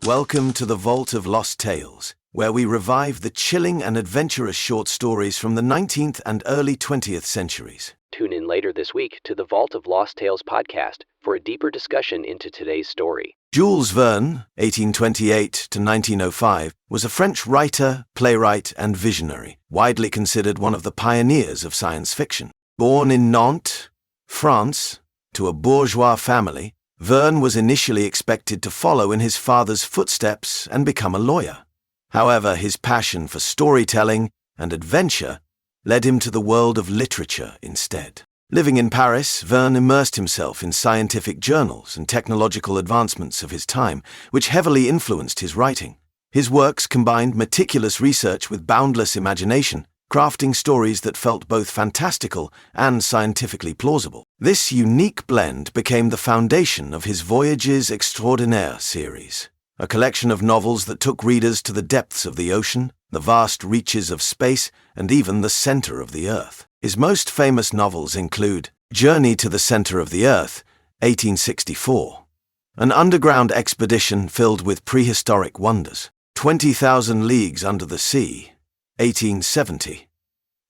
Welcome to the Vault of Lost Tales, where we revive the chilling and adventurous short stories from the 19th and early 20th centuries. Tune in later this week to the Vault of Lost Tales podcast for a deeper discussion into today's story. Jules Verne, 1828 to 1905, was a French writer, playwright, and visionary, widely considered one of the pioneers of science fiction. Born in Nantes, France, to a bourgeois family, Verne was initially expected to follow in his father's footsteps and become a lawyer. However, his passion for storytelling and adventure led him to the world of literature instead. Living in Paris, Verne immersed himself in scientific journals and technological advancements of his time, which heavily influenced his writing. His works combined meticulous research with boundless imagination, crafting stories that felt both fantastical and scientifically plausible. This unique blend became the foundation of his Voyages Extraordinaires series, a collection of novels that took readers to the depths of the ocean, the vast reaches of space, and even the center of the Earth. His most famous novels include Journey to the Center of the Earth, 1864, an underground expedition filled with prehistoric wonders, 20,000 Leagues Under the Sea, 1870,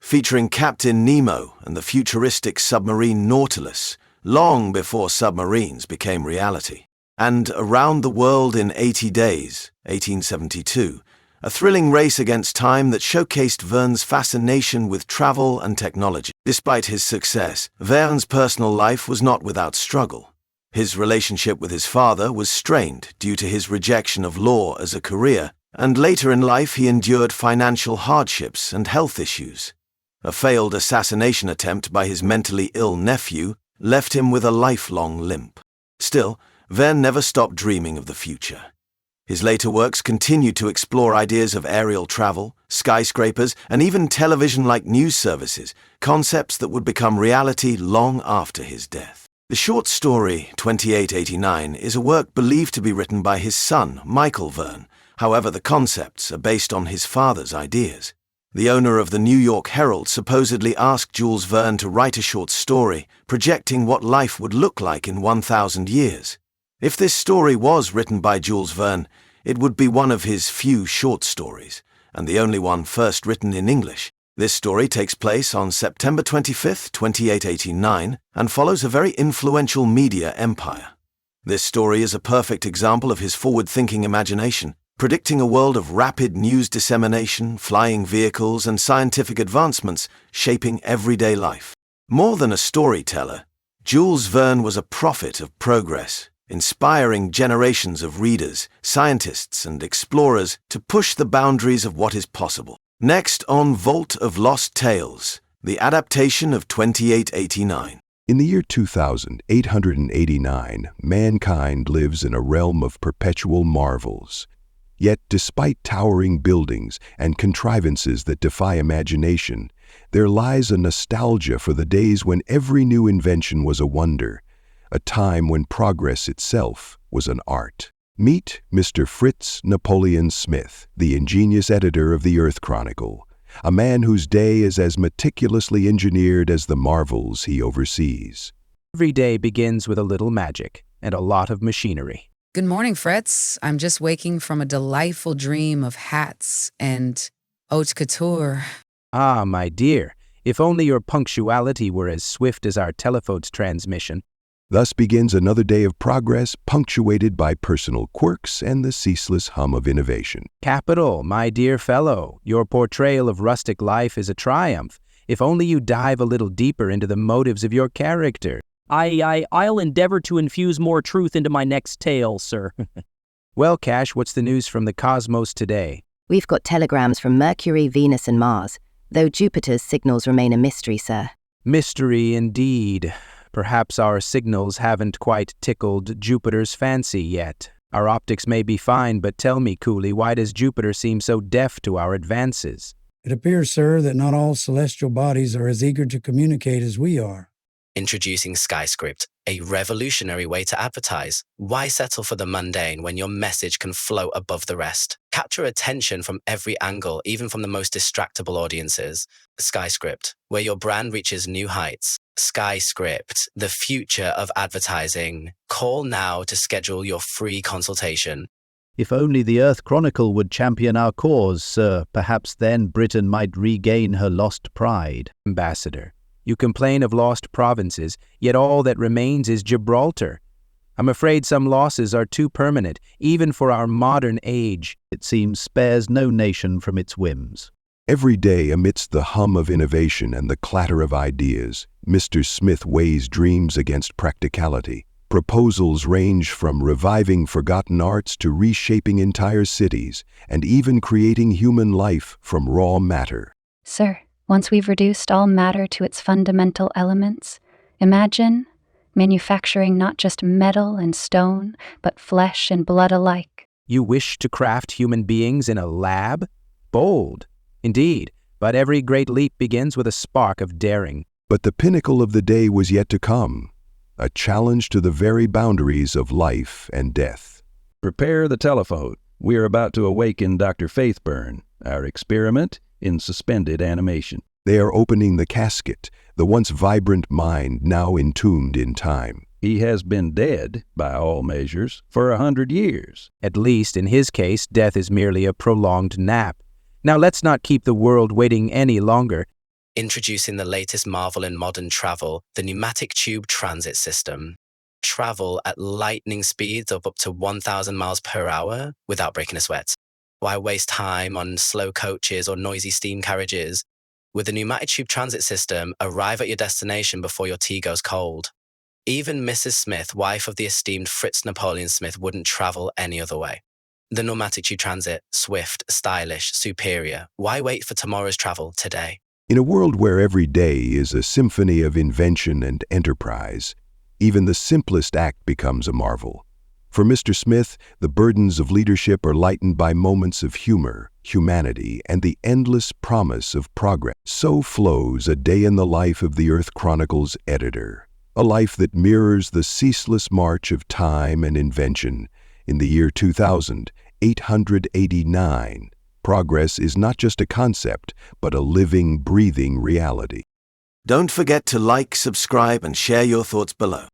featuring Captain Nemo and the futuristic submarine Nautilus, long before submarines became reality, and Around the World in 80 Days, 1872, a thrilling race against time that showcased Verne's fascination with travel and technology. Despite his success, Verne's personal life was not without struggle. His relationship with his father was strained due to his rejection of law as a career, and later in life he endured financial hardships and health issues. A failed assassination attempt by his mentally ill nephew left him with a lifelong limp. Still, Verne never stopped dreaming of the future. His later works continued to explore ideas of aerial travel, skyscrapers, and even television-like news services, concepts that would become reality long after his death. The short story 2889 is a work believed to be written by his son, Michael Verne. However, the concepts are based on his father's ideas. The owner of the New York Herald supposedly asked Jules Verne to write a short story, projecting what life would look like in 1,000 years. If this story was written by Jules Verne, it would be one of his few short stories, and the only one first written in English. This story takes place on September 25, 2889, and follows a very influential media empire. This story is a perfect example of his forward-thinking imagination, predicting a world of rapid news dissemination, flying vehicles, and scientific advancements shaping everyday life. More than a storyteller, Jules Verne was a prophet of progress, inspiring generations of readers, scientists, and explorers to push the boundaries of what is possible. Next on Vault of Lost Tales, the adaptation of 2889. In the year 2889, mankind lives in a realm of perpetual marvels. Yet, despite towering buildings and contrivances that defy imagination, there lies a nostalgia for the days when every new invention was a wonder, a time when progress itself was an art. Meet Mr. Fritz Napoleon Smith, the ingenious editor of the Earth Chronicle, a man whose day is as meticulously engineered as the marvels he oversees. Every day begins with a little magic and a lot of machinery. Good morning, Fritz. I'm just waking from a delightful dream of hats and haute couture. Ah, my dear, if only your punctuality were as swift as our telephote's transmission. Thus begins another day of progress, punctuated by personal quirks and the ceaseless hum of innovation. Capital, my dear fellow. Your portrayal of rustic life is a triumph, if only you dive a little deeper into the motives of your character. I'll endeavor to infuse more truth into my next tale, sir. Well, Cash, what's the news from the cosmos today? We've got telegrams from Mercury, Venus, and Mars, though Jupiter's signals remain a mystery, sir. Mystery indeed. Perhaps our signals haven't quite tickled Jupiter's fancy yet. Our optics may be fine, but tell me, Cooley, why does Jupiter seem so deaf to our advances? It appears, sir, that not all celestial bodies are as eager to communicate as we are. Introducing SkyScript, a revolutionary way to advertise. Why settle for the mundane when your message can float above the rest? Capture attention from every angle, even from the most distractible audiences. SkyScript, where your brand reaches new heights. SkyScript, the future of advertising. Call now to schedule your free consultation. If only the Earth Chronicle would champion our cause, sir, perhaps then Britain might regain her lost pride. Ambassador, you complain of lost provinces, yet all that remains is Gibraltar. I'm afraid some losses are too permanent, even for our modern age. It seems spares no nation from its whims. Every day, amidst the hum of innovation and the clatter of ideas, Mr. Smith weighs dreams against practicality. Proposals range from reviving forgotten arts to reshaping entire cities, and even creating human life from raw matter. Sir, once we've reduced all matter to its fundamental elements, imagine manufacturing not just metal and stone, but flesh and blood alike. You wish to craft human beings in a lab? Bold, indeed, but every great leap begins with a spark of daring. But the pinnacle of the day was yet to come, a challenge to the very boundaries of life and death. Prepare the telephote. We are about to awaken Dr. Faithburn, our experiment in suspended animation. They are opening the casket, the once vibrant mind now entombed in time. He has been dead, by all measures, for 100 years. At least, in his case, death is merely a prolonged nap. Now let's not keep the world waiting any longer. Introducing the latest marvel in modern travel, the pneumatic tube transit system. Travel at lightning speeds of up to 1,000 miles per hour without breaking a sweat. Why waste time on slow coaches or noisy steam carriages? With the pneumatic tube transit system, arrive at your destination before your tea goes cold. Even Mrs. Smith, wife of the esteemed Fritz Napoleon Smith, wouldn't travel any other way. The pneumatic tube transit, swift, stylish, superior. Why wait for tomorrow's travel today? In a world where every day is a symphony of invention and enterprise, even the simplest act becomes a marvel. For Mr. Smith, the burdens of leadership are lightened by moments of humor, humanity, and the endless promise of progress. So flows a day in the life of the Earth Chronicle's editor, a life that mirrors the ceaseless march of time and invention. In the year 2889, progress is not just a concept, but a living, breathing reality. Don't forget to like, subscribe, and share your thoughts below.